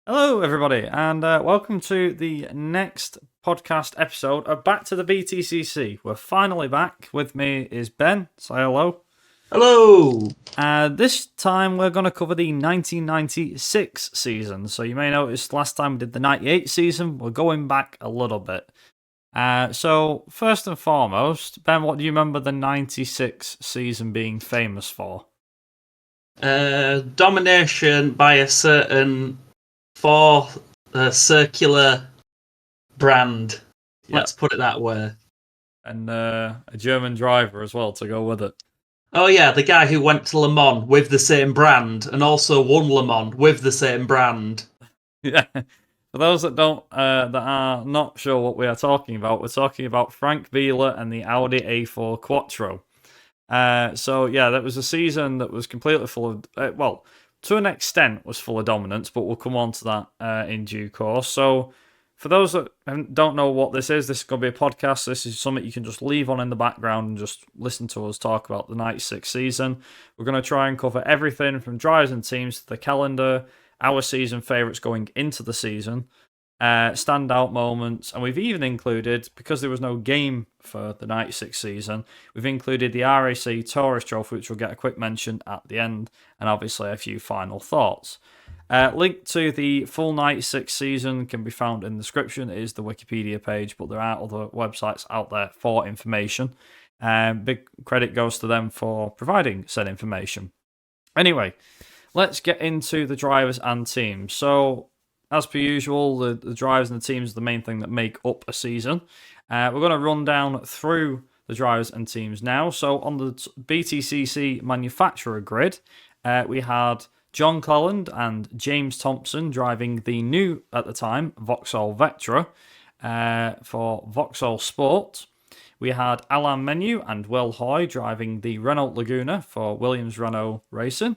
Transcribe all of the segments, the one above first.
Hello, everybody, and welcome to the next podcast episode of Back to the BTCC. We're finally back. With me is Ben. Say hello. Hello. This time we're going to cover the 1996 season. So you may notice last time we did the 98 season. We're going back a little bit. So first and foremost, Ben, what do you remember the 96 season being famous for? Domination by a certain circular brand. Let's put it that way. And a German driver as well to go with it. Oh yeah, the guy who went to Le Mans with the same brand and also won Le Mans with the same brand. Yeah. For those that are not sure what we are talking about, we're talking about Frank Wheeler and the Audi A4 Quattro. So yeah, that was a season that was completely full of, well, to an extent was full of dominance, but we'll come on to that in due course. So for those that don't know what this is going to be a podcast. This is something you can just leave on in the background and just listen to us talk about the 96 season. We're going to try and cover everything from drivers and teams to the calendar, our season favourites going into the season, standout moments, and we've even included, because there was no game for the 96 season, we've included the RAC Tourist Trophy, which we'll get a quick mention at the end, and obviously a few final thoughts. Link to the full 96 season can be found in the description. It is the Wikipedia page, but there are other websites out there for information. Big credit goes to them for providing said information. Anyway, let's get into the drivers and teams. So, as per usual, the drivers and the teams are the main thing that make up a season. We're going to run down through the drivers and teams now. So, on the BTCC manufacturer grid, we had John Cleland and James Thompson driving the new, at the time, Vauxhall Vectra for Vauxhall Sport. We had Alain Menu and Will Hoy driving the Renault Laguna for Williams Renault Racing.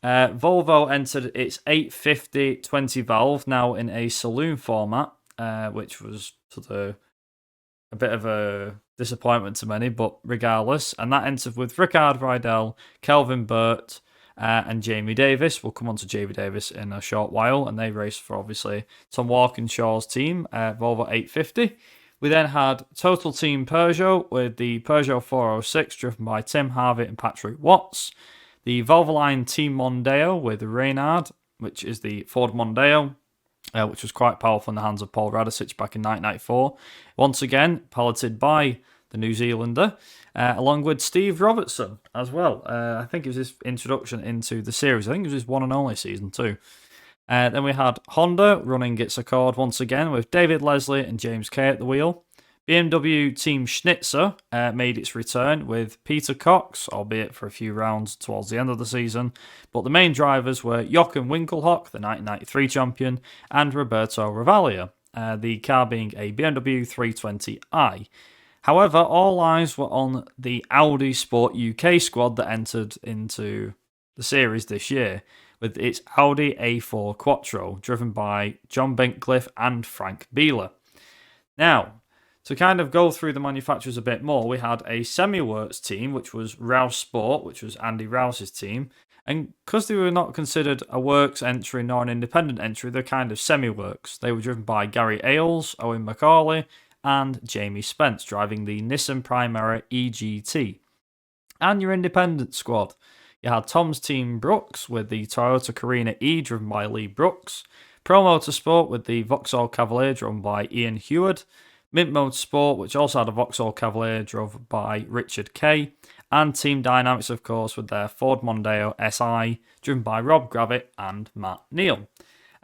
Volvo entered its 850 20 valve, now in a saloon format, which was a bit of a disappointment to many, but regardless. And that entered with Rickard Rydell, Kelvin Burt, and Jamie Davis. We'll come on to Jamie Davis in a short while, and they raced for, obviously, Tom Walkinshaw's team, Volvo 850. We then had Total Team Peugeot with the Peugeot 406 driven by Tim Harvey and Patrick Watts. The Volvoline Team Mondeo with Reynard, which is the Ford Mondeo, which was quite powerful in the hands of Paul Radisich back in 1994. Once again, piloted by the New Zealander, along with Steve Robertson as well. I think it was his introduction into the series. I think it was his one and only season too. Then we had Honda running its Accord once again with David Leslie and James Kay at the wheel. BMW Team Schnitzer made its return with Peter Cox, albeit for a few rounds towards the end of the season. But the main drivers were Jochen Winkelhock, the 1993 champion, and Roberto Ravaglia, the car being a BMW 320i. However, all eyes were on the Audi Sport UK squad that entered into the series this year, with its Audi A4 Quattro, driven by John Bincliffe and Frank Wheeler. Now, to kind of go through the manufacturers a bit more, we had a semi-works team, which was Rouse Sport, which was Andy Rouse's team. And because they were not considered a works entry nor an independent entry, they're kind of semi-works. They were driven by Gary Ailes, Owen McCauley, and Jamie Spence, driving the Nissan Primera EGT. And your independent squad, you had Tom's team Brooks with the Toyota Carina E, driven by Lee Brooks. Pro Motorsport with the Vauxhall Cavalier, driven by Ian Heward. Mint Motorsport, which also had a Vauxhall Cavalier, drove by Richard Kay, and Team Dynamics, of course, with their Ford Mondeo SI, driven by Rob Gravitt and Matt Neal.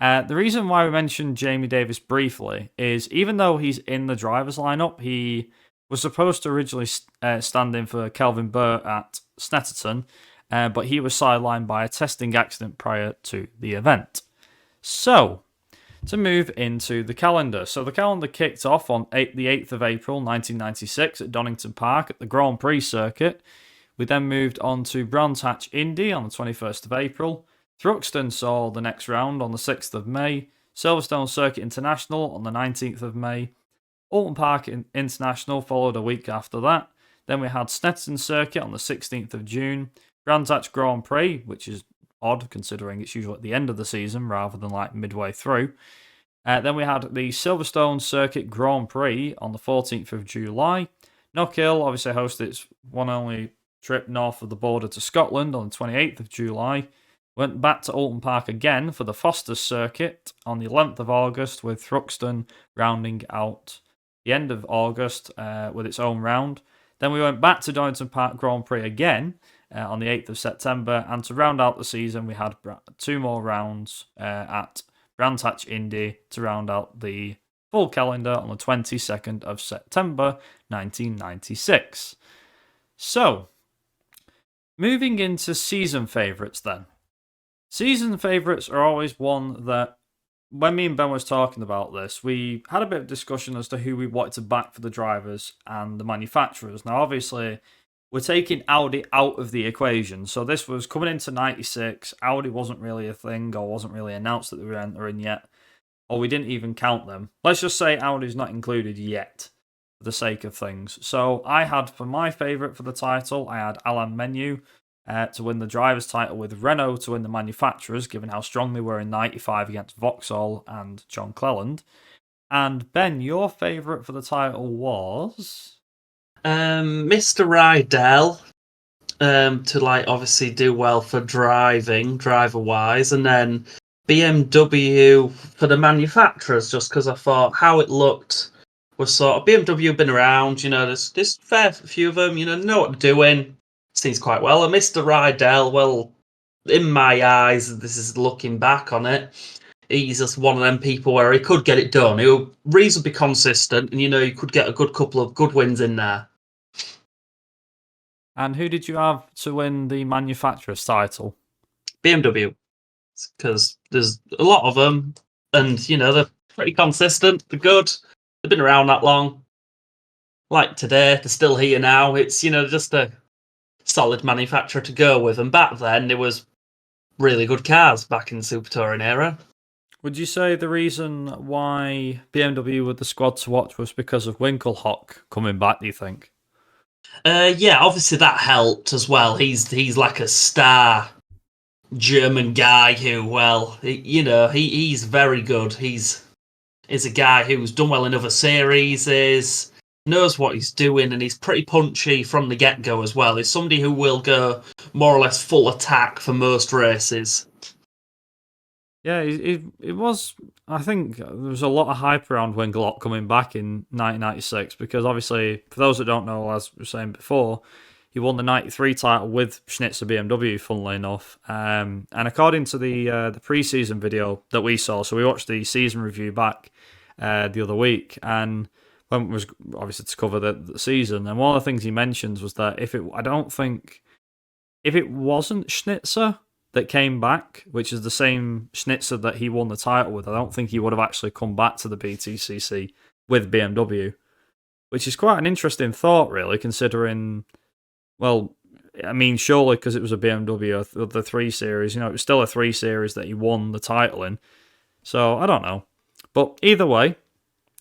The reason why we mentioned Jamie Davis briefly is, even though he's in the driver's lineup, he was supposed to originally stand in for Kelvin Burt at Snetterton, but he was sidelined by a testing accident prior to the event. So, to move into the calendar. So the calendar kicked off on the 8th of April 1996 at Donington Park at the Grand Prix circuit. We then moved on to Brands Hatch Indy on the 21st of April. Thruxton saw the next round on the 6th of May. Silverstone Circuit International on the 19th of May. Alton Park International followed a week after that. Then we had Snetterton Circuit on the 16th of June. Brands Hatch Grand Prix, which is odd, considering it's usually at the end of the season rather than like midway through. Then we had the Silverstone Circuit Grand Prix on the 14th of July. Knockhill obviously hosted its one only trip north of the border to Scotland on the 28th of July. Went back to Oulton Park again for the Foster's Circuit on the 11th of August, with Thruxton rounding out the end of August with its own round. Then we went back to Donington Park Grand Prix again on the 8th of September, and to round out the season, we had 2 more rounds at Brands Hatch Indy to round out the full calendar on the 22nd of September 1996. So, moving into season favourites then. Season favourites are always one that, when me and Ben was talking about this, we had a bit of discussion as to who we wanted to back for the drivers and the manufacturers. Now, obviously, we're taking Audi out of the equation. So this was coming into 96. Audi wasn't really a thing, or wasn't really announced that they were entering yet, or we didn't even count them. Let's just say Audi's not included yet, for the sake of things. So I had, for my favourite for the title, I had Alain Menu to win the driver's title, with Renault to win the manufacturers, given how strong they were in 95 against Vauxhall and John Cleland. And Ben, your favourite for the title was Mr. Rydell, to like obviously do well for driver wise, and then BMW for the manufacturers, just because I thought how it looked was sort of BMW been around, there's fair few of them, know what they're doing. Seems quite well. And Mr. Rydell, well, in my eyes, this is looking back on it, he's just one of them people where he could get it done. He'll reasonably good, and he could get a good couple of good wins in there. And who did you have to win the manufacturer's title? BMW, because there's a lot of them, and they're pretty consistent. They're good. They've been around that long. Like today, they're still here now. It's just a solid manufacturer to go with. And back then, there was really good cars back in the Super Touring era. Would you say the reason why BMW were the squad to watch was because of Winkelhock coming back, do you think? Yeah, obviously that helped as well. He's like a star German guy who, well, he's very good. He's a guy who's done well in other series, knows what he's doing, and he's pretty punchy from the get-go as well. He's somebody who will go more or less full attack for most races. Yeah, it was. I think there was a lot of hype around Winkelhock coming back in 1996 because, obviously, for those that don't know, as we were saying before, he won the 93 title with Schnitzer BMW, funnily enough. And according to the pre-season video that we saw, so we watched the season review back the other week, and when it was obviously to cover the season, and one of the things he mentions was that if it wasn't Schnitzer that came back, which is the same Schnitzer that he won the title with, I don't think he would have actually come back to the BTCC with BMW, which is quite an interesting thought, really, considering, well, I mean, surely because it was a BMW, the 3 Series, it was still a 3 Series that he won the title in, so I don't know. But either way,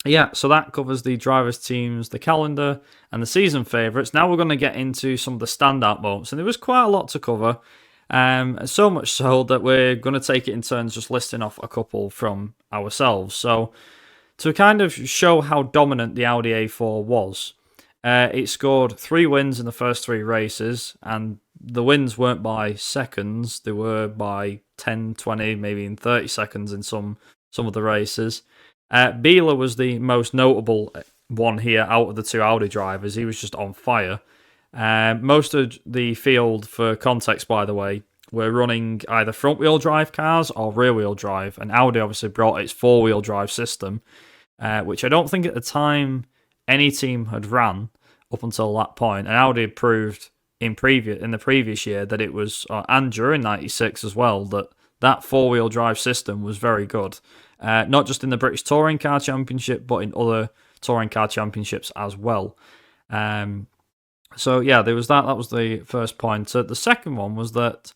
yeah, so that covers the drivers' teams, the calendar, and the season favourites. Now we're going to get into some of the standout moments, and there was quite a lot to cover. So much so that we're going to take it in turns, just listing off a couple from ourselves. So, to kind of show how dominant the Audi A4 was, it scored 3 wins in the first 3 races, and the wins weren't by seconds, they were by 10, 20, maybe in 30 seconds in some of the races. Biela was the most notable one here out of the 2 Audi drivers. He was just on fire. Most of the field, for context by the way, were running either front-wheel drive cars or rear-wheel drive, and Audi obviously brought its 4-wheel drive system, which I don't think at the time any team had ran up until that point, and Audi had proved in the previous year that it was, and during 96 as well, that 4-wheel drive system was very good, not just in the British Touring Car Championship, but in other Touring Car Championships as well. So yeah, there was that. That was the first point. The second one was that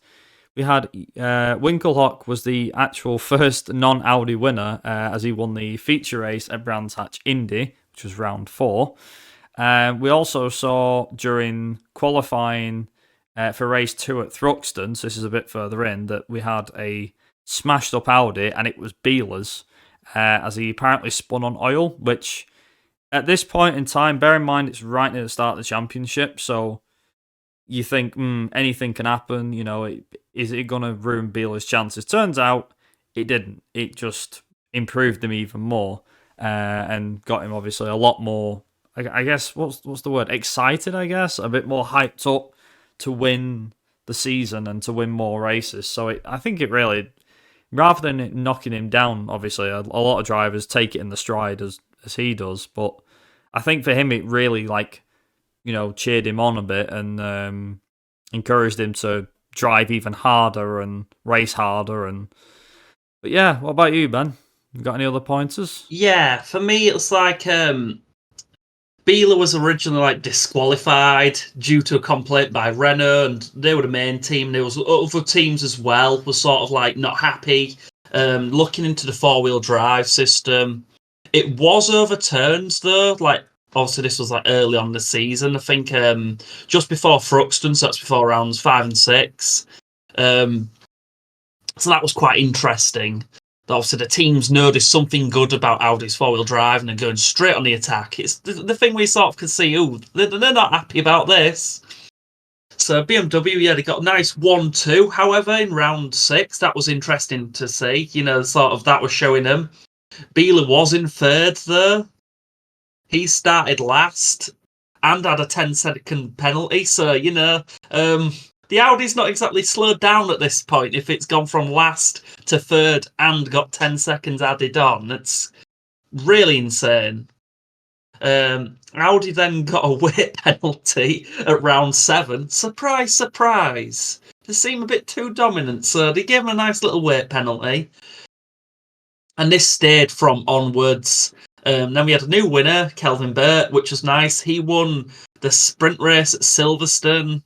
we had Winkelhock was the actual first non-Audi winner, as he won the feature race at Brands Hatch Indy, which was round 4. We also saw during qualifying for race 2 at Thruxton, so this is a bit further in, that we had a smashed up Audi, and it was Biela's, as he apparently spun on oil, which at this point in time, bear in mind it's right near the start of the championship, so you think, anything can happen, is it going to ruin Biela's chances? Turns out it didn't. It just improved him even more, and got him obviously a lot more, I guess, what's the word? Excited, I guess? A bit more hyped up to win the season and to win more races. So I think it really, rather than knocking him down, obviously a lot of drivers take it in the stride as he does, but I think for him it really cheered him on a bit and encouraged him to drive even harder and race harder. But yeah, what about you, Ben? You got any other pointers? Yeah, for me, it's like Biela was originally disqualified due to a complaint by Renault, and they were the main team. There was other teams as well were sort of not happy. Looking into the 4-wheel drive system, it was overturned though. Obviously, this was early on in the season. I think just before Thruxton, so that's before rounds 5 and 6. So that was quite interesting. Obviously, the teams noticed something good about Audi's 4-wheel drive and they're going straight on the attack. It's the thing we sort of can see, they're not happy about this. So BMW, they got a nice 1-2. However, in round 6, that was interesting to see. Sort of that was showing them. Biela was in third, though. He started last and had a 10-second penalty. So, the Audi's not exactly slowed down at this point if it's gone from last to third and got 10 seconds added on. It's really insane. Audi then got a weight penalty at round 7. Surprise, surprise. They seem a bit too dominant, so they gave him a nice little weight penalty. And this stayed from onwards. Then we had a new winner, Kelvin Burt, which was nice. He won the sprint race at Silverstone.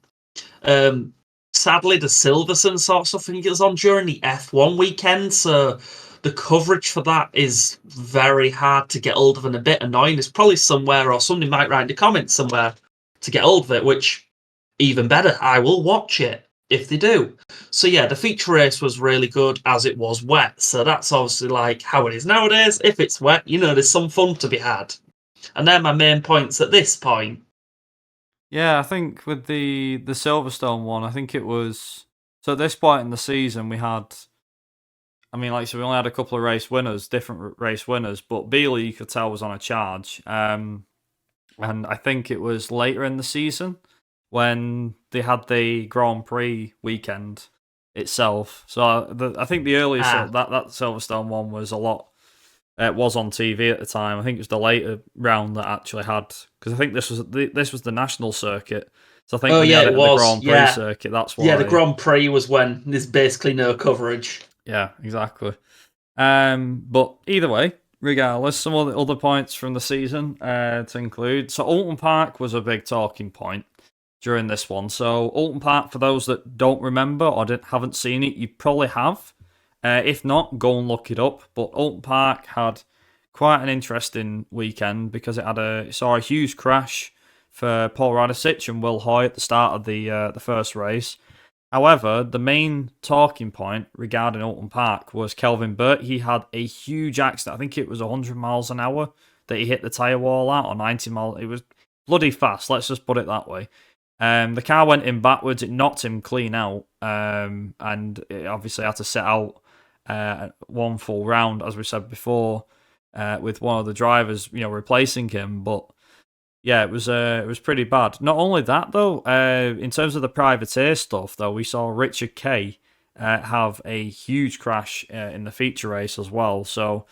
Sadly, the Silverstone sort of stuff, I think it was on during the F1 weekend, so the coverage for that is very hard to get hold of and a bit annoying. There's probably somewhere, or somebody might write in the comments somewhere to get hold of it, which, even better, I will watch it if they do. So yeah, the feature race was really good as it was wet, so that's obviously how it is nowadays. If it's wet, there's some fun to be had. And they're my main points at this point. Yeah, I think with the Silverstone one, I think it was, so at this point in the season we had, we only had a couple of different race winners, but Biela, you could tell, was on a charge. And I think it was later in the season when they had the Grand Prix weekend itself. So I think the earliest that Silverstone one was a lot. It was on TV at the time. I think it was the later round that actually had, because I think this was the national circuit. So I think when they had it at the Grand Prix circuit, that's why. Yeah, the Grand Prix was when there's basically no coverage. Yeah, exactly. But either way, regardless, some of the other points from the season to include. So Alton Park was a big talking point during this one. So Alton Park, for those that don't remember or haven't seen it, you probably have. If not, go and look it up. But Alton Park had quite an interesting weekend because it saw a huge crash for Paul Radicic and Will Hoy at the start of the first race. However, the main talking point regarding Alton Park was Kelvin Burt. He had a huge accident. I think it was 100 miles an hour that he hit the tyre wall at, or 90 miles. It was bloody fast, let's just put it that way. The car went in backwards. It knocked him clean out, and it obviously had to sit out one full round, as we said before, with one of the drivers, replacing him. But yeah, it was pretty bad. Not only that, though, in terms of the privateer stuff, though, we saw Richard Kay have a huge crash in the feature race as well. So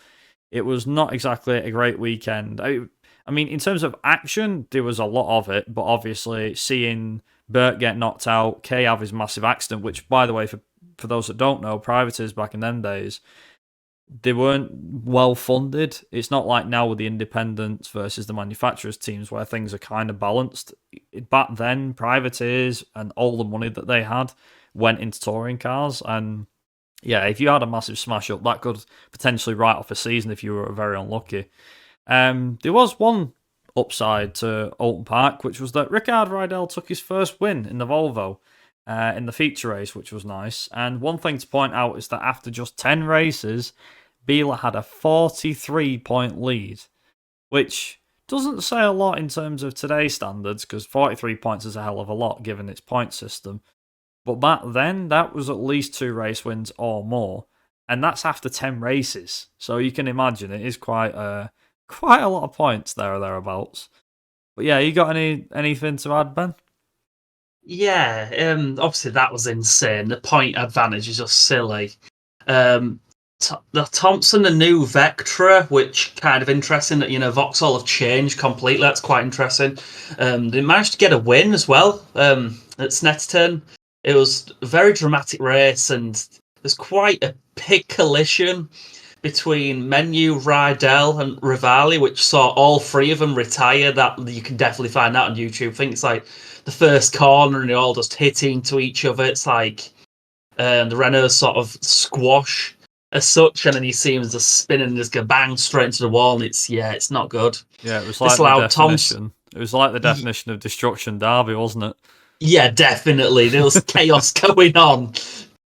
it was not exactly a great weekend. In terms of action, there was a lot of it, but obviously seeing Burt get knocked out, Kay have his massive accident, which, by the way, for those that don't know, privateers back in them days, they weren't well funded. It's not like now with the independents versus the manufacturers teams where things are kind of balanced. Back then, privateers and all the money that they had went into touring cars, and yeah, if you had a massive smash up, that could potentially write off a season if you were very unlucky. There was one upside to Alton Park, which was that Rickard Rydell took his first win in the Volvo. in the feature race, which was nice. And one thing to point out is that after just 10 races, Biela had a 43-point lead, which doesn't say a lot in terms of today's standards, because 43 points is a hell of a lot given its point system. But back then, that was at least 2 race wins or more, and that's after 10 races. So you can imagine it is quite a lot of points there or thereabouts. But yeah, you got anything to add, Ben? Yeah, obviously that was insane. The point advantage is just silly. The Thompson and new Vectra, which kind of interesting that Vauxhall have changed completely. That's quite interesting. They managed to get a win as well at Snetterton. It was a very dramatic race, and there's quite a big collision between Menu, Rydell, and Rivali, which saw all 3 of them retire. That you can definitely find that on YouTube. I think it's like the first corner, and they all just hit into each other. It's like the Renaults sort of squash as such, and then you see him just spinning and just go bang straight into the wall, and it's not good. Yeah, it was like the definition. It was like the definition of destruction derby, wasn't it? Yeah, definitely. There was chaos going on.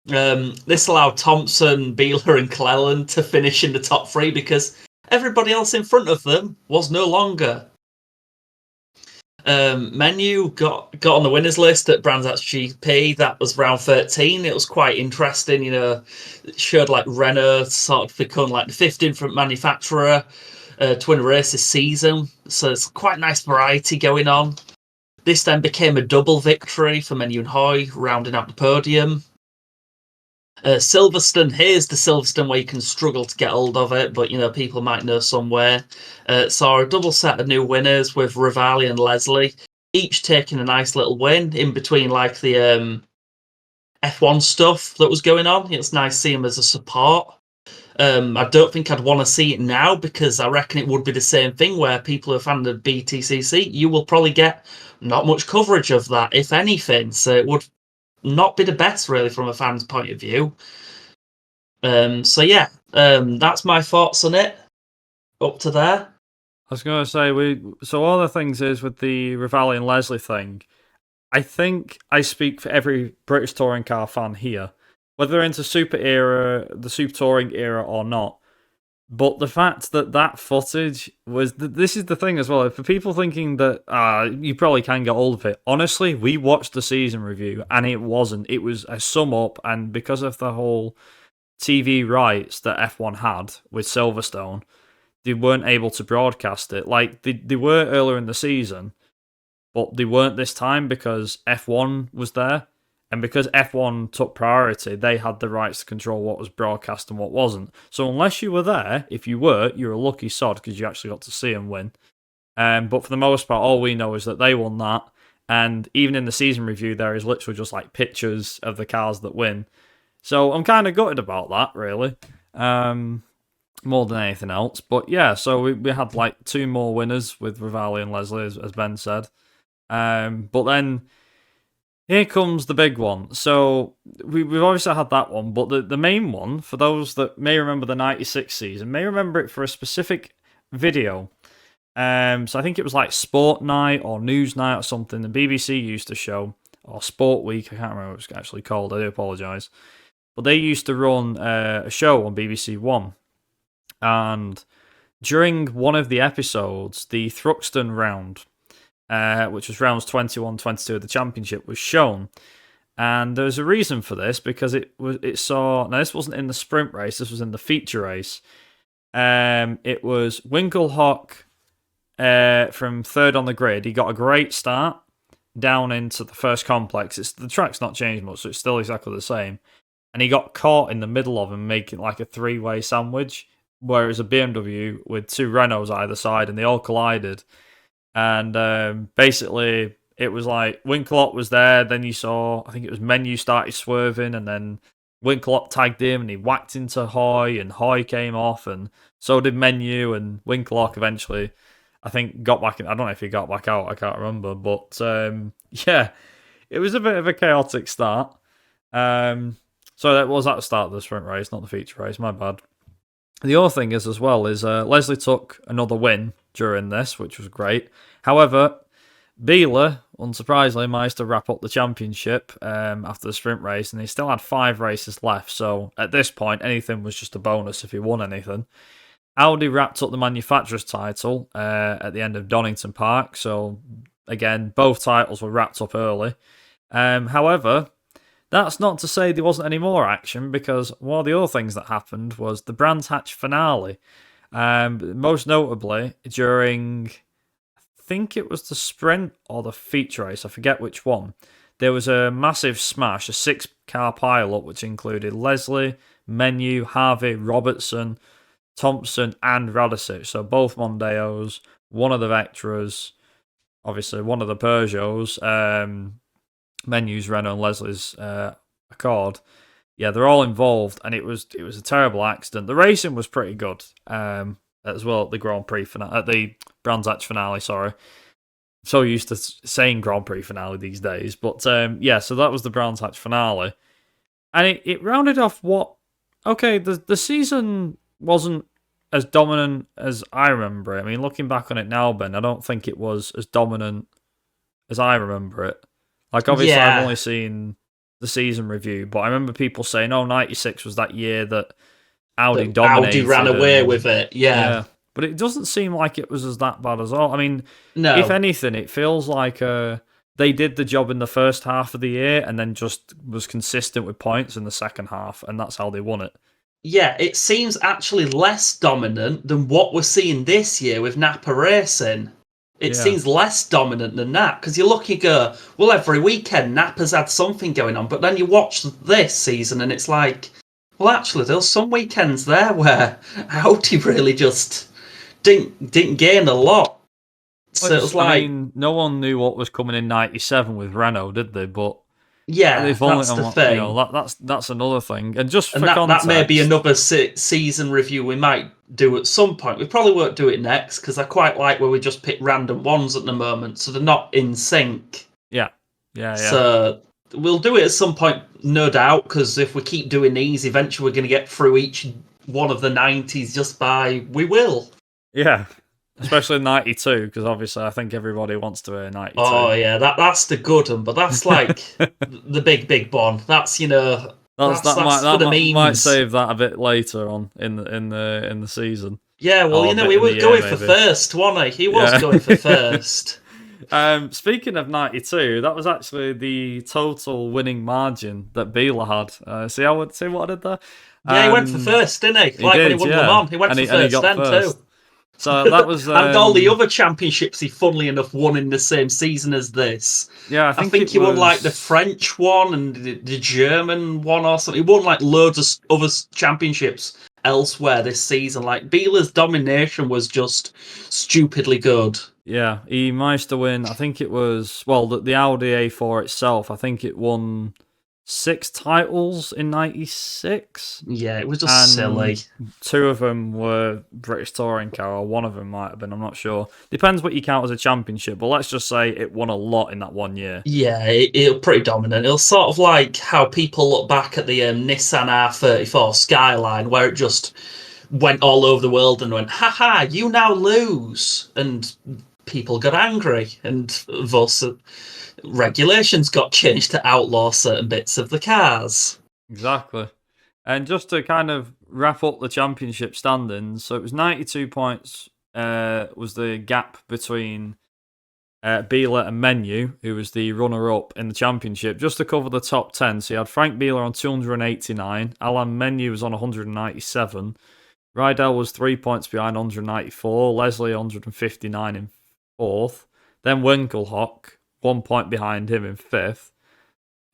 This allowed Thompson, Biela, and Cleland to finish in the top 3 because everybody else in front of them was no longer. Menu got on the winners list at Brands Hatch GP. That was round 13. It was quite interesting. It showed like Renault sort of become like the 5th different manufacturer to win a race this season. So it's quite nice variety going on. This then became a double victory for Menu and Hoy, rounding out the podium. Silverstone, here's the Silverstone where you can struggle to get hold of it, but people might know somewhere. Saw a double set of new winners with Rivali and Leslie, each taking a nice little win in between like the F1 stuff that was going on. It's nice to see him as a support. I don't think I'd want to see it now because I reckon it would be the same thing where people who are fans of BTCC, you will probably get not much coverage of that, if anything. So it would not be the best, really, from a fan's point of view. That's my thoughts on it. Up to there. I was going to say, so all the things is with the Rivali and Leslie thing, I think I speak for every British touring car fan here, whether they're into the Super Touring era or not. But the fact that footage was... This is the thing as well. For people thinking that you probably can get hold of it, honestly, we watched the season review and it wasn't. It was a sum up, and because of the whole TV rights that F1 had with Silverstone, they weren't able to broadcast it. Like, they were earlier in the season, but they weren't this time because F1 was there. And because F1 took priority, they had the rights to control what was broadcast and what wasn't. So unless you were there, if you were, you're a lucky sod because you actually got to see them win. But for the most part, all we know is that they won that. And even in the season review, there is literally just like pictures of the cars that win. So I'm kind of gutted about that, really. More than anything else. But yeah, so we had like 2 more winners with Rivali and Leslie, as Ben said. But then... here comes the big one. So we've obviously had that one, but the main one, for those that may remember the 96 season, may remember it for a specific video. So I think it was like Sport Night or News Night or something the BBC used to show, or Sport Week, I can't remember what it's actually called, I do apologise. But they used to run a show on BBC One. And during one of the episodes, the Thruxton round... which was rounds 21, 22 of the championship, was shown. And there's a reason for this, because it saw... Now, this wasn't in the sprint race, this was in the feature race. It was Winkelhock from 3rd on the grid. He got a great start down into the first complex. The track's not changed much, so it's still exactly the same. And he got caught in the middle of him, making like a 3-way sandwich, whereas a BMW with 2 Renaults either side, and they all collided. And basically, it was like Winkelhock was there. Then you saw, I think it was Menu started swerving, and then Winkelhock tagged him, and he whacked into Hoy, and Hoy came off, and so did Menu, and Winkelhock eventually, I think, got back in. I don't know if he got back out. I can't remember, but yeah, it was a bit of a chaotic start. So that was at the start of the sprint race, not the feature race. My bad. The other thing is as well is Leslie took another win during this, which was great. However, Beeler, unsurprisingly, managed to wrap up the championship after the sprint race, and he still had 5 races left. So at this point, anything was just a bonus if he won anything. Audi wrapped up the manufacturer's title at the end of Donington Park. So again, both titles were wrapped up early. However, that's not to say there wasn't any more action, because one of the other things that happened was the Brands Hatch finale. Most notably, during, I think it was the sprint or the feature race, I forget which one, there was a massive smash, a 6-car pile-up, which included Leslie, Menu, Harvey, Robertson, Thompson, and Radicic. So both Mondeos, one of the Vectras, obviously one of the Peugeots, Menu's Renault and Leslie's Accord. Yeah, they're all involved, and it was a terrible accident. The racing was pretty good as well at the Grand Prix finale, at the Brands Hatch finale. Sorry, I'm so used to saying Grand Prix finale these days, but yeah. So that was the Brands Hatch finale, and it rounded off what. Okay, the season wasn't as dominant as I remember it. I mean, looking back on it now, Ben, I don't think it was as dominant as I remember it. Like, obviously, I've only seen the season review, but I remember people saying, "Oh, 96 was that year that Audi dominated. Audi ran away with it." Yeah. But it doesn't seem like it was as that bad as all. I mean, No. if anything, it feels like they did the job in the first half of the year and then just was consistent with points in the second half, and that's how they won it. Yeah, it seems actually less dominant than what we're seeing this year with Napa Racing. It seems less dominant than that, because you look, you go, well, every weekend Napa's had something going on, but then you watch this season and it's like, well, actually, there was some weekends there where Audi really just didn't gain a lot. So it was like, I mean, no one knew what was coming in '97 with Renault, did they? But yeah, that's the thing. You know, that's another thing. And just for that context, may be another season review we might do at some point. We probably won't do it next, because I quite like where we just pick random ones at the moment, so they're not in sync. Yeah. So we'll do it at some point, no doubt, because if we keep doing these, eventually we're going to get through each one of the 90s just by we will. Yeah. Especially 92, because obviously I think everybody wants to hear 92. Oh yeah, that's the good one, but that's like the big one. That's, you know, that might save that a bit later on in the season. Yeah, well, you know, he was going for first, wasn't he? He was going for first. Speaking of 92, that was actually the total winning margin that Beeler had. See what I did there? Yeah, he went for first, didn't he? Like when he won Le Mans, he went for first then too. So that was and all the other championships he, funnily enough, won in the same season as this. Yeah, I think he won like the French one and the German one or something. He won like loads of other championships elsewhere this season. Like, Beeler's domination was just stupidly good. Yeah, he managed to win. I think it was the Audi A4 itself. I think it won 6 titles in '96. Yeah, it was just silly. 2 of them were British Touring Car, or one of them might have been, I'm not sure. Depends what you count as a championship, but let's just say it won a lot in that 1 year. Yeah, it was pretty dominant. It was sort of like how people look back at the Nissan R34 Skyline, where it just went all over the world and went, haha, you now lose. And people got angry, and thus regulations got changed to outlaw certain bits of the cars. Exactly. And just to kind of wrap up the championship standings, so it was 92 points was the gap between Beeler and Menu, who was the runner-up in the championship. Just to cover the top 10, so you had Frank Beeler on 289, Alain Menu was on 197, Rydell was 3 points behind, 194, Leslie 159 in 4th, then Winkelhock 1 point behind him in 5th.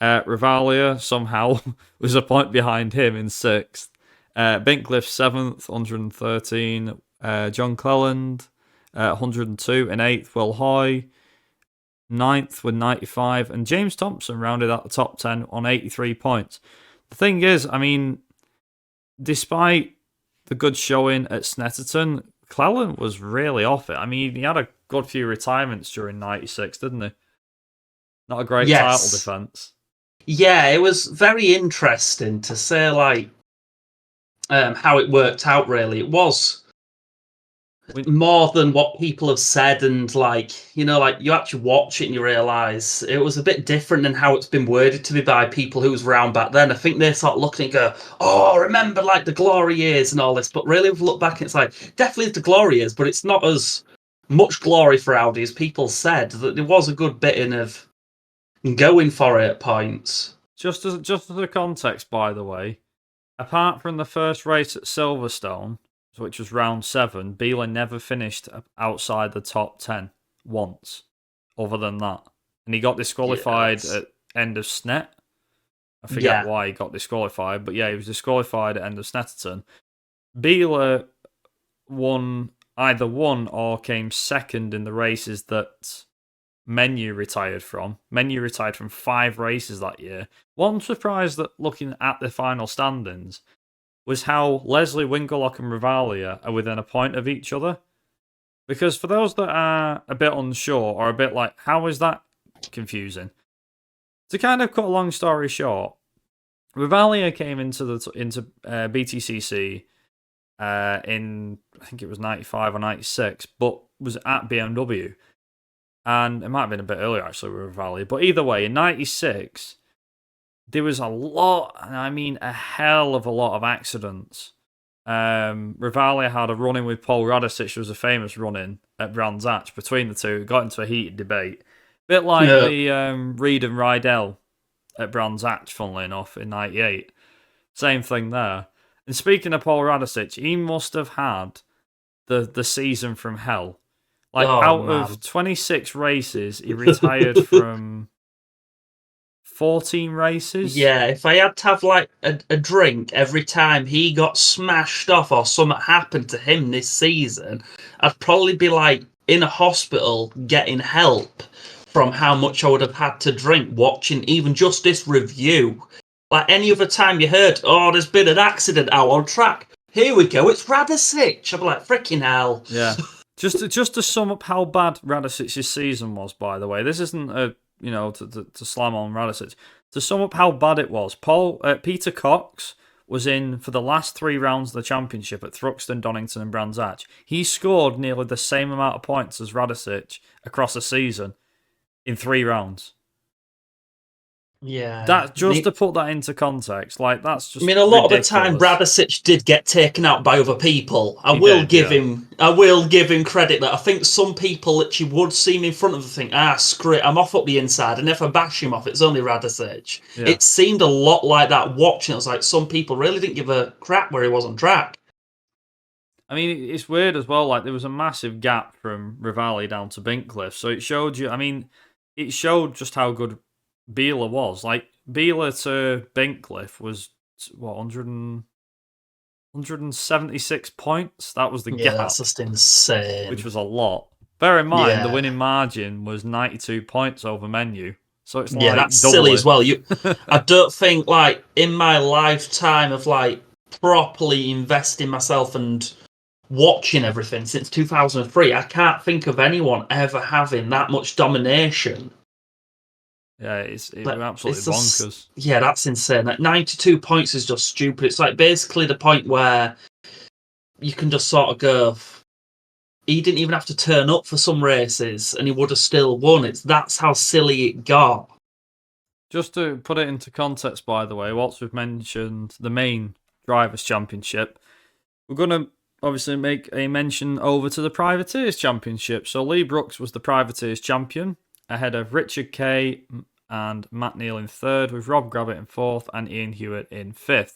Rivalia somehow was a point behind him in 6th. Bincliffe 7th, 113. John Cleland 102 in 8th. Will Hoy 9th with 95. And James Thompson rounded out the top 10 on 83 points. The thing is, I mean, despite the good showing at Snetterton, Cleland was really off it. I mean, he had a good few retirements during 96, didn't he? Not a great title defence. Yeah, it was very interesting to say, like, how it worked out, really. It was more than what people have said, and like you actually watch it and you realize it was a bit different than how it's been worded to be by people who was around back then. I think they start looking and go, oh, remember like the glory years and all this, but really if we look back, it's like definitely the glory years, but it's not as much glory for Audi as people said. That there was a good bit in of going for it at points. Just as a context, by the way, apart from the first race at Silverstone, which was round 7, Biela never finished outside the top 10 once, other than that. And he got disqualified at end of Snet. I forget why he got disqualified, but yeah, he was disqualified at end of Snetterton. Biela either won or came second in the races that Menu retired from. Menu retired from 5 races that year. One surprise that looking at the final standings was how Leslie, Wingerlock and Rivalia are within a point of each other. Because for those that are a bit unsure or a bit like, how is that confusing? To kind of cut a long story short, Rivalia came into BTCC in, I think it was 95 or 96, but was at BMW. And it might have been a bit earlier actually with Rivalia. But either way, in 96, there was a lot, and I mean a hell of a lot of accidents. Rivalia had a run-in with Paul Radicic, was a famous run-in at Brands Hatch between the two. It got into a heated debate. Bit like the Reed and Rydell at Brands Hatch, funnily enough, in 98. Same thing there. And speaking of Paul Radicic, he must have had the season from hell. Like, of 26 races, he retired from 14 races. Yeah, if I had to have like a drink every time he got smashed off or something happened to him this season, I'd probably be like in a hospital getting help from how much I would have had to drink watching even just this review. Like any other time you heard, oh, there's been an accident out on track. Here we go, it's Radicic. I'd be like, freaking hell. Yeah. Just to sum up how bad Radicic's season was, by the way, this isn't a to slam on Radicic. To sum up how bad it was, Peter Cox was in for the last 3 rounds of the championship at Thruxton, Donington, and Brands Hatch. He scored nearly the same amount of points as Radicic across a season in 3 rounds. Yeah, that to put that into context, like that's just. I mean, a lot ridiculous. of the time, Radicic did get taken out by other people. I will give him credit that I think some people literally would see him in front of them and think, screw it, I'm off up the inside, and if I bash him off, it's only Radicic. Yeah. It seemed a lot like that watching. It was like some people really didn't give a crap where he was on track. I mean, it's weird as well. Like there was a massive gap from Rivalli down to Bincliffe, so it showed you. I mean, it showed just how good Biela was. Like Biela to Bincliffe was what 176 points. That was the gap. Yeah, that's just insane. Which was a lot. Bear in mind the winning margin was 92 points over Menu. So it's like that's silly as well. I don't think like in my lifetime of like properly investing myself and watching everything since 2003, I can't think of anyone ever having that much domination. Yeah, it's absolutely bonkers. Yeah, that's insane. Like 92 points is just stupid. It's like basically the point where you can just sort of go, he didn't even have to turn up for some races and he would have still won. That's how silly it got. Just to put it into context, by the way, whilst we've mentioned the main Drivers' Championship, we're going to obviously make a mention over to the Privateers Championship. So Lee Brooks was the Privateers champion, ahead of Richard Kay and Matt Neal in 3rd, with Rob Grabbett in 4th and Ian Hewitt in 5th.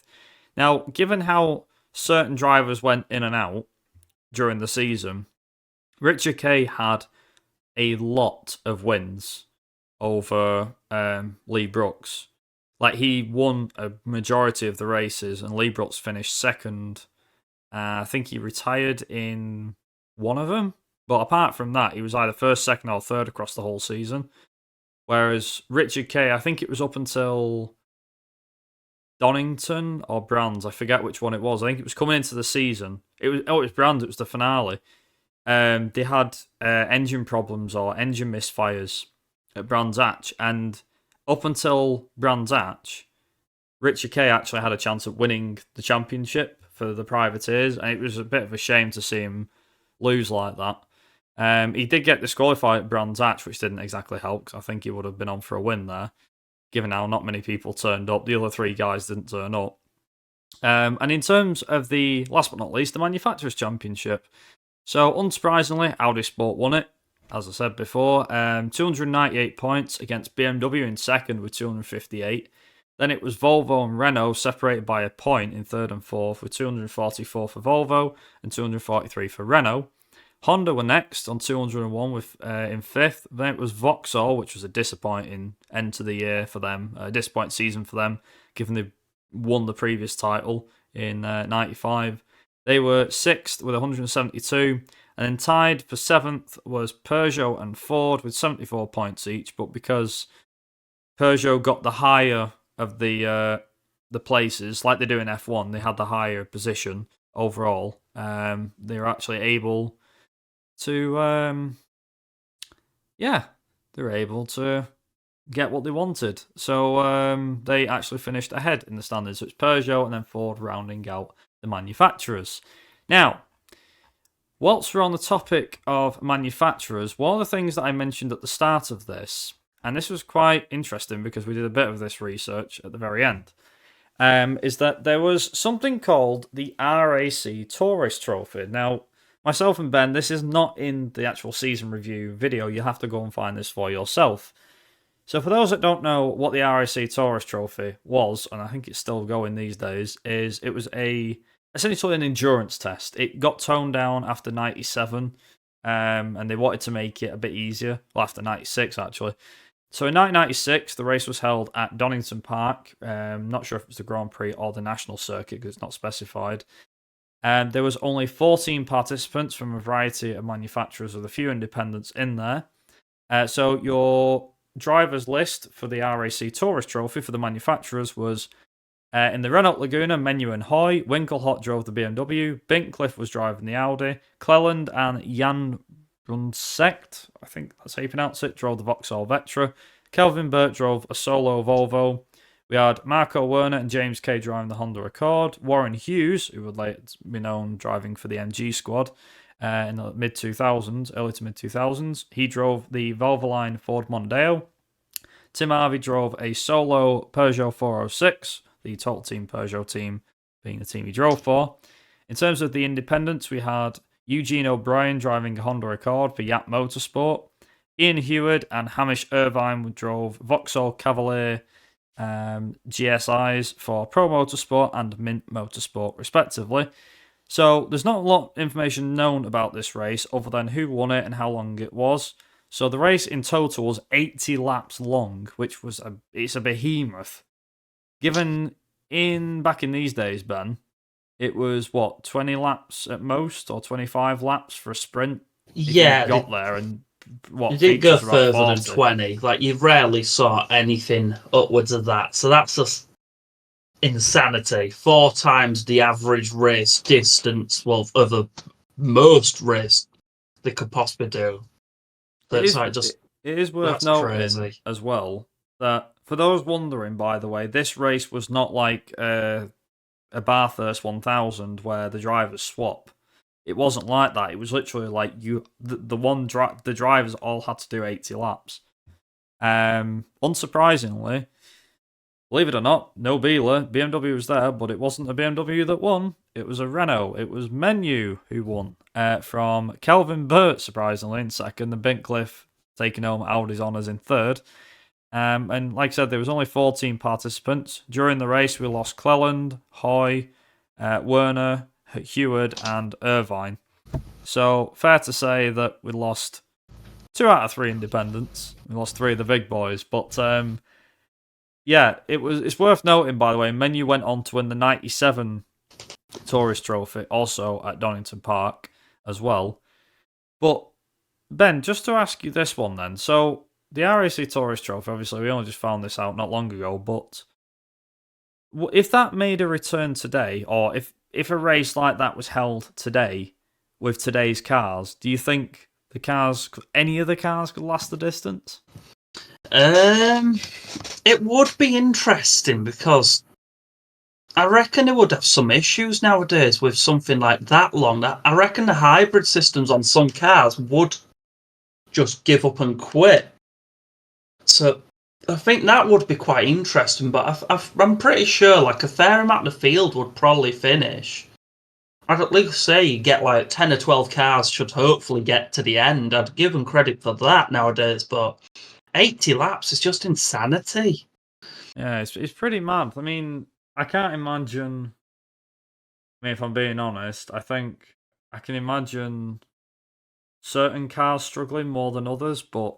Now, given how certain drivers went in and out during the season, Richard Kay had a lot of wins over Lee Brooks. Like, he won a majority of the races, and Lee Brooks finished 2nd. I think he retired in one of them. But apart from that, he was either 1st, 2nd, or 3rd across the whole season. Whereas Richard Kay, I think it was up until Donington or Brands. I forget which one it was. I think it was coming into the season. It was Brands. It was the finale. They had engine problems or engine misfires at Brands Hatch, and up until Brands Hatch, Richard Kay actually had a chance of winning the championship for the Privateers, and it was a bit of a shame to see him lose like that. He did get disqualified at Brands Hatch, which didn't exactly help, because I think he would have been on for a win there, given how not many people turned up. The other 3 guys didn't turn up. And in terms of the, last but not least, the Manufacturers' Championship. So, unsurprisingly, Audi Sport won it, as I said before. 298 points against BMW in second with 258. Then it was Volvo and Renault separated by a point in third and fourth, with 244 for Volvo and 243 for Renault. Honda were next on 201 with in fifth. Then it was Vauxhall, which was a disappointing end to the year for them, a disappointing season for them, given they won the previous title in 95. They were sixth with 172, and then tied for seventh was Peugeot and Ford with 74 points each. But because Peugeot got the higher of the places, like they do in F1, they had the higher position overall. They were actually able to, they're able to get what they wanted. So they actually finished ahead in the standings. So it's Peugeot and then Ford rounding out the manufacturers. Now, whilst we're on the topic of manufacturers, one of the things that I mentioned at the start of this, and this was quite interesting because we did a bit of this research at the very end, is that there was something called the RAC Tourist Trophy. Now, myself and Ben, this is not in the actual season review video. You have to go and find this for yourself. So for those that don't know what the RAC Tourist Trophy was, and I think it's still going these days, is it was essentially an endurance test. It got toned down after 97, and they wanted to make it a bit easier. Well, after 96, actually. So in 1996, the race was held at Donington Park. Not sure if it was the Grand Prix or the National Circuit, because it's not specified. There was only 14 participants from a variety of manufacturers with a few independents in there. So your drivers list for the RAC Tourist Trophy for the manufacturers was in the Renault Laguna, Menu and Hoy. Winkelhock drove the BMW. Bincliffe was driving the Audi. Cleland and Jan Brunsect, I think that's how you pronounce it, drove the Vauxhall Vectra. Kelvin Burt drove a solo Volvo. We had Marco Werner and James Kay driving the Honda Accord. Warren Hughes, who would later be known driving for the MG squad in the mid-2000s, early to mid-2000s. He drove the Valvoline Ford Mondeo. Tim Harvey drove a solo Peugeot 406, the Total Team Peugeot team being the team he drove for. In terms of the independents, we had Eugene O'Brien driving a Honda Accord for Yap Motorsport. Ian Heward and Hamish Irvine drove Vauxhall Cavalier GSIs for Pro Motorsport and Mint Motorsport, respectively. So there's not a lot of information known about this race other than who won it and how long it was. So the race in total was 80 laps long, which was it's a behemoth. Given back in these days, Ben, it was 20 laps at most, or 25 laps for a sprint. Yeah, you got there and you didn't go further than 20. Like, you rarely saw anything upwards of that. So that's just insanity. 4 times the average race distance, of most race they could possibly do. It is worth noting as well that, for those wondering, by the way, this race was not like a Bathurst 1000 where the drivers swap. It wasn't like that. It was literally like the drivers all had to do 80 laps. Unsurprisingly, believe it or not, no Beeler. BMW was there, but it wasn't a BMW that won. It was a Renault. It was Menu who won from Kelvin Burt, surprisingly, in second, and Bincliffe taking home Audi's honours in third. And like I said, there was only 14 participants. During the race, we lost Cleland, Hoy, Werner, Heward, and Irvine. So, fair to say that we lost 2 out of 3 independents. We lost 3 of the big boys. But, it's worth noting, by the way, Menu went on to win the 97 Tourist Trophy, also at Donington Park as well. But, Ben, just to ask you this one then. So, the RAC Tourist Trophy, obviously, we only just found this out not long ago, but if that made a return today, or if a race like that was held today with today's cars, do you think any of the cars could last the distance? It would be interesting because I reckon it would have some issues nowadays with something like that long. I reckon the hybrid systems on some cars would just give up and quit. So I think that would be quite interesting, but I'm pretty sure like a fair amount of the field would probably finish. I'd at least say you get like 10 or 12 cars should hopefully get to the end. I'd give them credit for that nowadays, but 80 laps is just insanity. Yeah, it's pretty mad. I mean, I can't imagine. I mean, if I'm being honest, I think I can imagine certain cars struggling more than others, but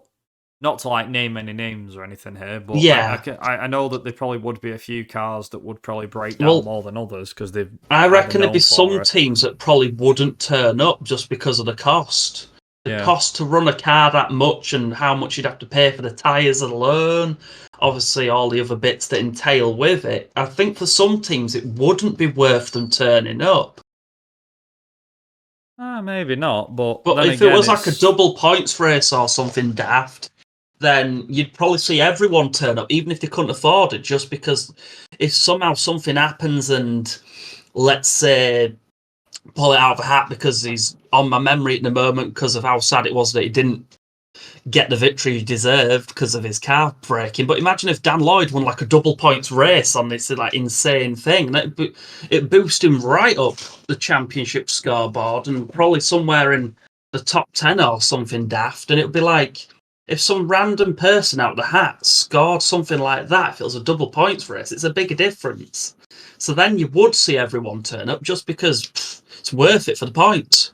not to like name any names or anything here. But Yeah. I know that there probably would be a few cars that would probably break down Well, more than others because they've I either reckon there'd be known for some it. teams that probably wouldn't turn up just because of the cost. The Yeah. cost to run a car that much and how much you'd have to pay for the tyres alone. Obviously, all the other bits that entail with it. I think for some teams it wouldn't be worth them turning up. Maybe not, but But then if it again, was like a it's double points race or something daft, then you'd probably see everyone turn up, even if they couldn't afford it, just because if somehow something happens and let's say pull it out of a hat because he's on my memory at the moment because of how sad it was that he didn't get the victory he deserved because of his car breaking. But imagine if Dan Lloyd won like a double points race on this like insane thing. It boosted him right up the championship scoreboard and probably somewhere in the top 10 or something daft. And it would be like if some random person out of the hat scored something like that, if it was a double points race, it's a bigger difference. So then you would see everyone turn up just because it's worth it for the points.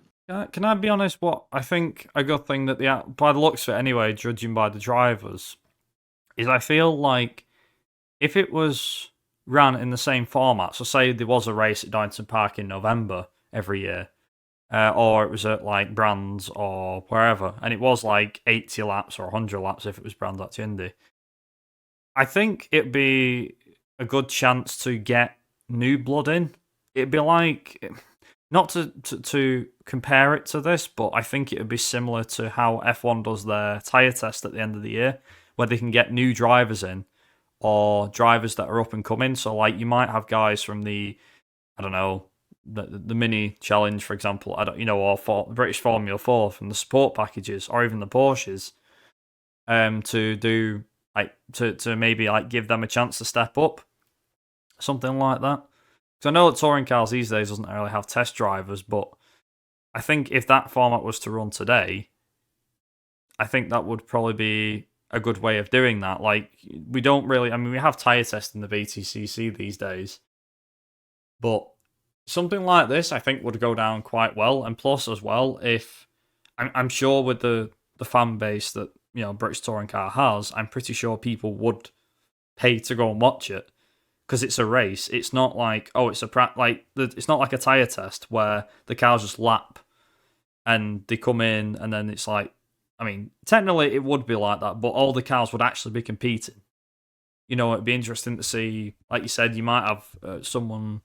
Can I be honest? What I think a good thing that by the looks of it anyway, judging by the drivers, is I feel like if it was ran in the same format, so say there was a race at Darlington Park in November every year, or it was at like Brands or wherever, and it was like 80 laps or 100 laps if it was Brands at Indy, I think it'd be a good chance to get new blood in. It'd be like, not to compare it to this, but I think it would be similar to how F1 does their tyre test at the end of the year, where they can get new drivers in or drivers that are up and coming. So, like, you might have guys from the, I don't know, the mini challenge, for example, or for British Formula 4 from the support packages or even the Porsches, to do like to maybe like give them a chance to step up, something like that. Because I know that touring cars these days doesn't really have test drivers, but I think if that format was to run today, I think that would probably be a good way of doing that. Like, we don't really, I mean, we have tyre testing the BTCC these days, but something like this, I think, would go down quite well. And plus, as well, if I'm sure with the fan base that British touring car has, I'm pretty sure people would pay to go and watch it because it's a race. It's not like it's not like a tire test where the cars just lap and they come in and then it's like, I mean, technically it would be like that, but all the cars would actually be competing. It'd be interesting to see. Like you said, you might have someone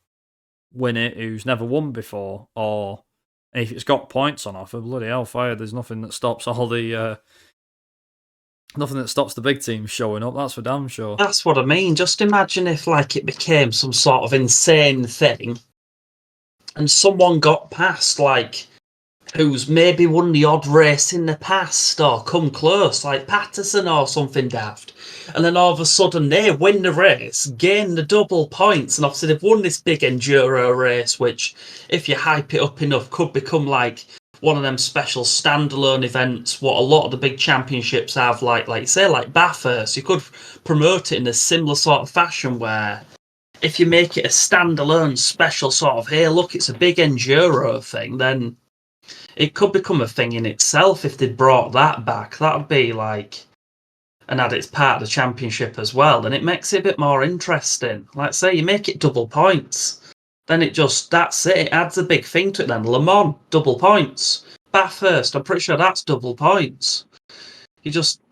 win it who's never won before, or if it's got points on offer, bloody hellfire, there's nothing that stops all the nothing that stops the big teams showing up. That's for damn sure. That's what I mean. Just imagine if like it became some sort of insane thing and someone got past like who's maybe won the odd race in the past or come close, like Patterson or something daft. And then all of a sudden they win the race, gain the double points, and obviously they've won this big enduro race, which, if you hype it up enough, could become like one of them special standalone events, what a lot of the big championships have, like you say, like Bathurst. You could promote it in a similar sort of fashion where if you make it a standalone special sort of, hey, look, it's a big enduro thing, then it could become a thing in itself if they brought that back. That would be like, and add it's part of the championship as well, and it makes it a bit more interesting. Like say, you make it double points, then that's it. It adds a big thing to it. Then Le Mans double points, Bathurst. I'm pretty sure that's double points. You just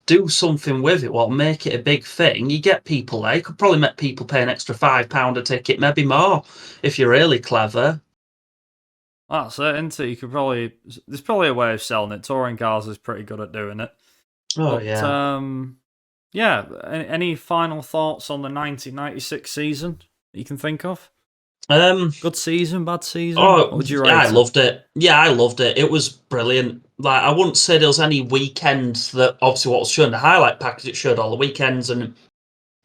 do something with it, make it a big thing. You get people there. You could probably make people pay an extra £5 a ticket, maybe more, if you're really clever. That's it, isn't it? There's probably a way of selling it. Touring cars is pretty good at doing it. Oh, But, yeah. yeah. Any final thoughts on the 1996 season? that you can think of? Um, Good season, bad season? What oh, would you yeah, I rate it? loved it. Yeah, I loved it. It was brilliant. Like, I wouldn't say there was any weekends that obviously what was shown in the highlight package. It showed all the weekends and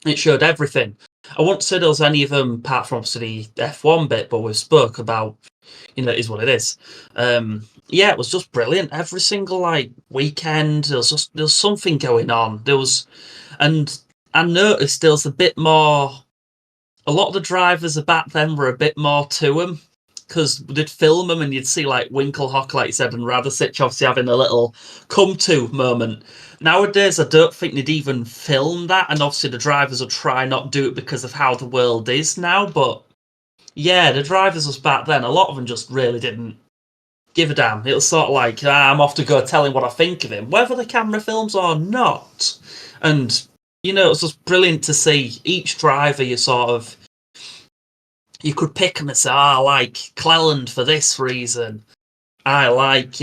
it showed everything. I wouldn't say there was any of them apart from obviously the F1 bit, but we spoke about. It is what it is. Yeah, it was just brilliant. Every single like weekend, there was something going on. And I noticed there was a bit more. A lot of the drivers back then were a bit more to them because they'd film them and you'd see like Winkelhock, like you said, and Radicic obviously having a little come to moment. Nowadays, I don't think they'd even film that, and obviously the drivers will try not do it because of how the world is now. But yeah, the drivers was back then. A lot of them just really didn't give a damn. It was sort of like, I'm off to go tell him what I think of him, whether the camera films or not. And, it was just brilliant to see each driver you could pick them and say, I like Cleland for this reason. I like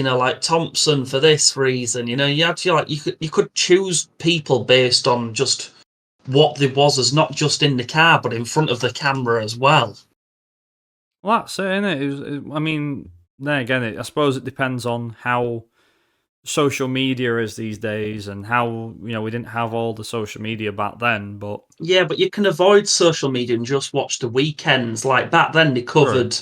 Thompson for this reason. You actually you could choose people based on just what there was as not just in the car, but in front of the camera as well. Well, that's it, innit? I mean, then again, I suppose it depends on how social media is these days and how, we didn't have all the social media back then, but... Yeah, but you can avoid social media and just watch the weekends. Like back then, they covered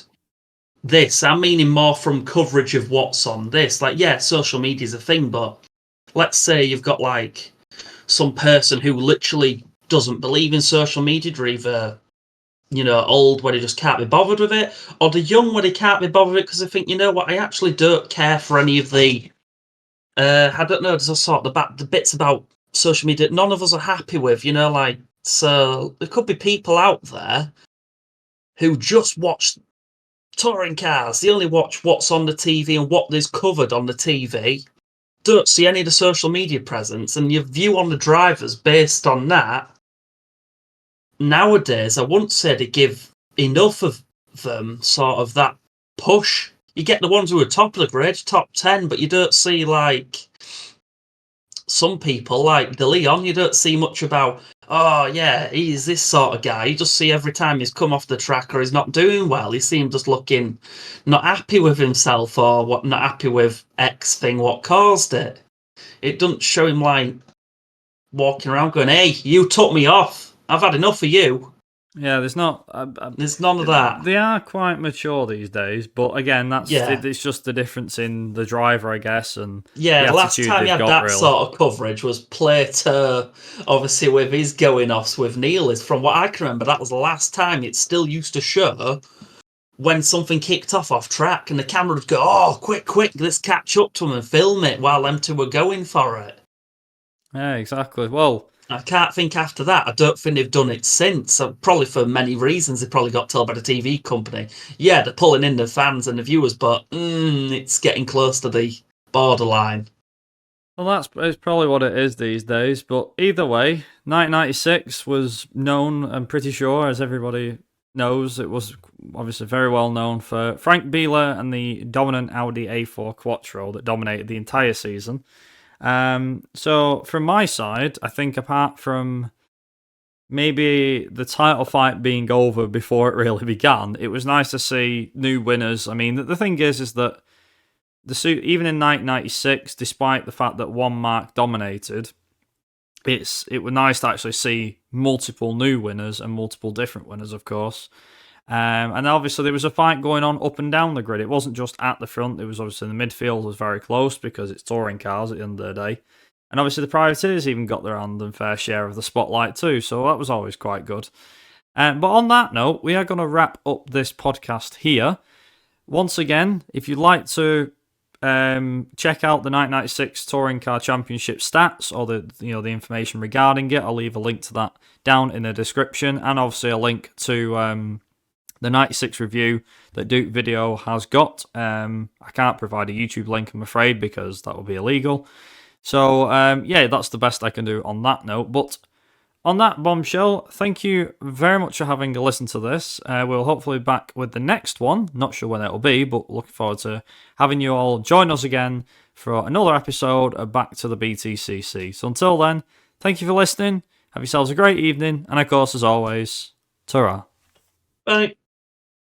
this. I'm meaning more from coverage of what's on this. Like, yeah, social media is a thing, but let's say you've got like some person who literally doesn't believe in social media. They're either, old where they just can't be bothered with it, or the young where they can't be bothered with it because they think, you know what, I actually don't care for any of the. I don't know. There's a sort of the bits about social media none of us are happy with. Like so there could be people out there who just watch touring cars. They only watch what's on the TV and what is covered on the TV. Don't see any of the social media presence, and your view on the drivers based on that. Nowadays, I wouldn't say they give enough of them sort of that push. You get the ones who are top of the grade, top 10, but you don't see like some people like De Leon. You don't see much about, oh yeah, he's this sort of guy. You just see every time he's come off the track or he's not doing well, you see him just looking not happy with himself or not happy with X thing, what caused it. It doesn't show him like walking around going, hey, you took me off. I've had enough of you. Yeah, there's not. There's none of that. They are quite mature these days, but again, it's just the difference in the driver, I guess, and yeah. the Last attitude time they've you had got, that really. sort of coverage was Plato, obviously with his going offs with Neil. Is from what I can remember, that was the last time it still used to show when something kicked off track, and the camera would go, "Oh, quick, let's catch up to them and film it while them two were going for it." Yeah, exactly. Well, I can't think after that. I don't think they've done it since. Probably for many reasons. They probably got told by the TV company. Yeah, they're pulling in the fans and the viewers, but it's getting close to the borderline. well, it's probably what it is these days. But either way, 1996 was known, I'm pretty sure, as everybody knows, it was obviously very well known for Frank Biela and the dominant Audi A4 Quattro that dominated the entire season. So from my side, I think apart from maybe the title fight being over before it really began, it was nice to see new winners. I mean, the thing is that even in 1996, despite the fact that one marque dominated, it was nice to actually see multiple new winners and multiple different winners, of course. And obviously there was a fight going on up and down the grid. It wasn't just at the front. It was obviously the midfield was very close because it's touring cars at the end of the day. And obviously the privateers even got their hand and fair share of the spotlight too. So that was always quite good. But on that note, we are going to wrap up this podcast here. Once again, if you'd like to check out the 1996 Touring Car Championship stats or the information regarding it, I'll leave a link to that down in the description, and obviously a link to the 96 review that Duke Video has got. I can't provide a YouTube link, I'm afraid, because that would be illegal. So, yeah, that's the best I can do on that note. But on that bombshell, thank you very much for having a listen to this. We'll hopefully be back with the next one. Not sure when it'll be, but looking forward to having you all join us again for another episode of Back to the BTCC. So until then, thank you for listening. Have yourselves a great evening. And of course, as always, ta-ra. Bye.